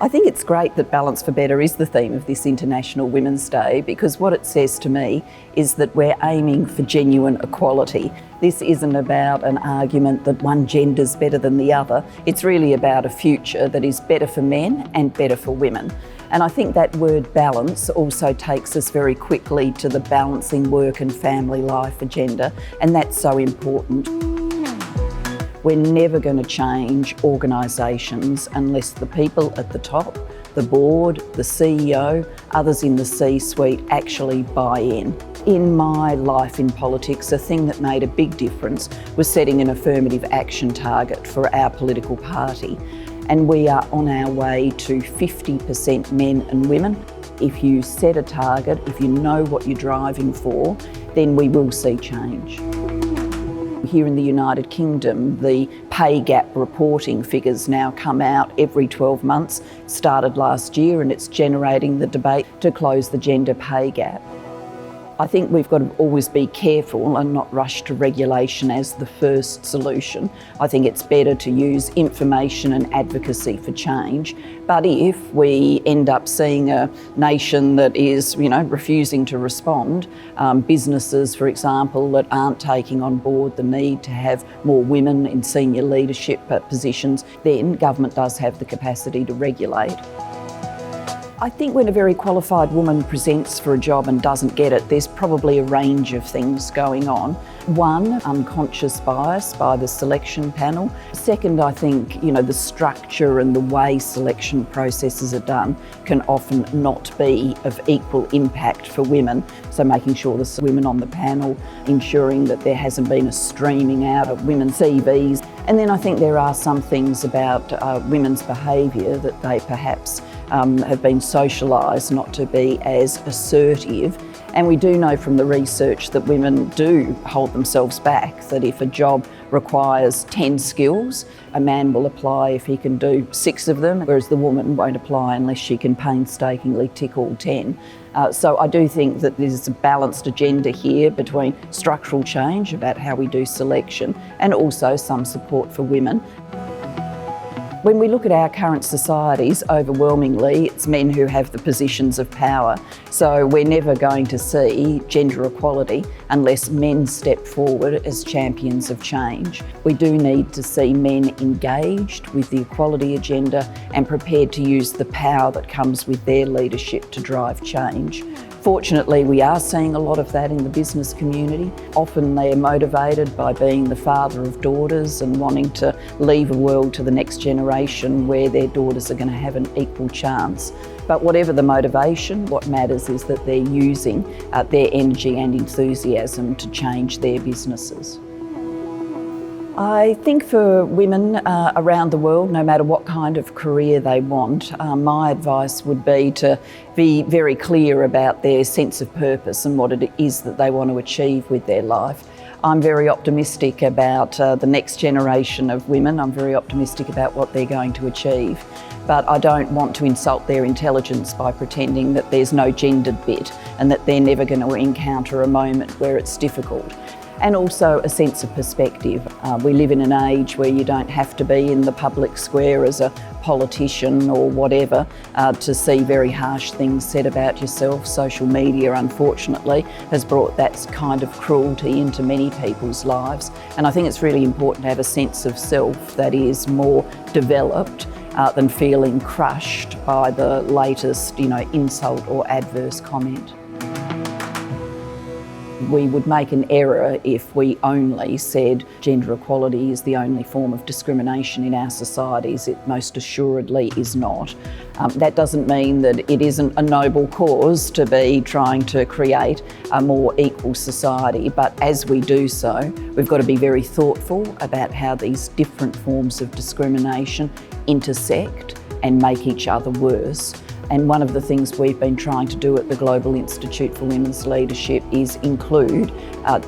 I think it's great that Balance for Better is the theme of this International Women's Day, because what it says to me is that we're aiming for genuine equality. This isn't about an argument that one gender's better than the other. It's really about a future that is better for men and better for women. And I think that word balance also takes us very quickly to the balancing work and family life agenda, and that's so important. We're never going to change organisations unless the people at the top, the board, the CEO, others in the C-suite actually buy in. In my life in politics, a thing that made a big difference was setting an affirmative action target for our political party. And we are on our way to 50% men and women. If you set a target, if you know what you're driving for, then we will see change. Here in the United Kingdom, the pay gap reporting figures now come out every 12 months, started last year, and it's generating the debate to close the gender pay gap. I think we've got to always be careful and not rush to regulation as the first solution. I think it's better to use information and advocacy for change. But if we end up seeing a nation that is, refusing to respond, businesses, for example, that aren't taking on board the need to have more women in senior leadership positions, then government does have the capacity to regulate. I think when a very qualified woman presents for a job and doesn't get it, there's probably a range of things going on. One, unconscious bias by the selection panel. Second, I think, the structure and the way selection processes are done can often not be of equal impact for women. So making sure there's women on the panel, ensuring that there hasn't been a streaming out of women's CVs. And then I think there are some things about women's behaviour that they perhaps have been socialised not to be as assertive. And we do know from the research that women do hold themselves back, that if a job requires 10 skills, a man will apply if he can do 6 of them, whereas the woman won't apply unless she can painstakingly tick all 10. So I do think that there's a balanced agenda here between structural change about how we do selection and also some support for women. When we look at our current societies, overwhelmingly it's men who have the positions of power. So we're never going to see gender equality unless men step forward as champions of change. We do need to see men engaged with the equality agenda and prepared to use the power that comes with their leadership to drive change. Fortunately, we are seeing a lot of that in the business community. Often they're motivated by being the father of daughters and wanting to leave a world to the next generation where their daughters are going to have an equal chance. But whatever the motivation, what matters is that they're using their energy and enthusiasm to change their businesses. I think for women around the world, no matter what kind of career they want, my advice would be to be very clear about their sense of purpose and what it is that they want to achieve with their life. I'm very optimistic about the next generation of women. I'm very optimistic about what they're going to achieve. But I don't want to insult their intelligence by pretending that there's no gendered bit and that they're never going to encounter a moment where it's difficult. And also a sense of perspective. We live in an age where you don't have to be in the public square as a politician or whatever to see very harsh things said about yourself. Social media, unfortunately, has brought that kind of cruelty into many people's lives. And I think it's really important to have a sense of self that is more developed than feeling crushed by the latest, insult or adverse comment. We would make an error if we only said gender equality is the only form of discrimination in our societies. It most assuredly is not. That doesn't mean that it isn't a noble cause to be trying to create a more equal society, but as we do so, we've got to be very thoughtful about how these different forms of discrimination intersect and make each other worse. And one of the things we've been trying to do at the Global Institute for Women's Leadership is include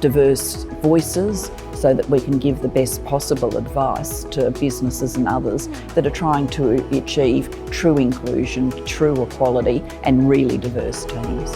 diverse voices so that we can give the best possible advice to businesses and others that are trying to achieve true inclusion, true equality and really diverse teams.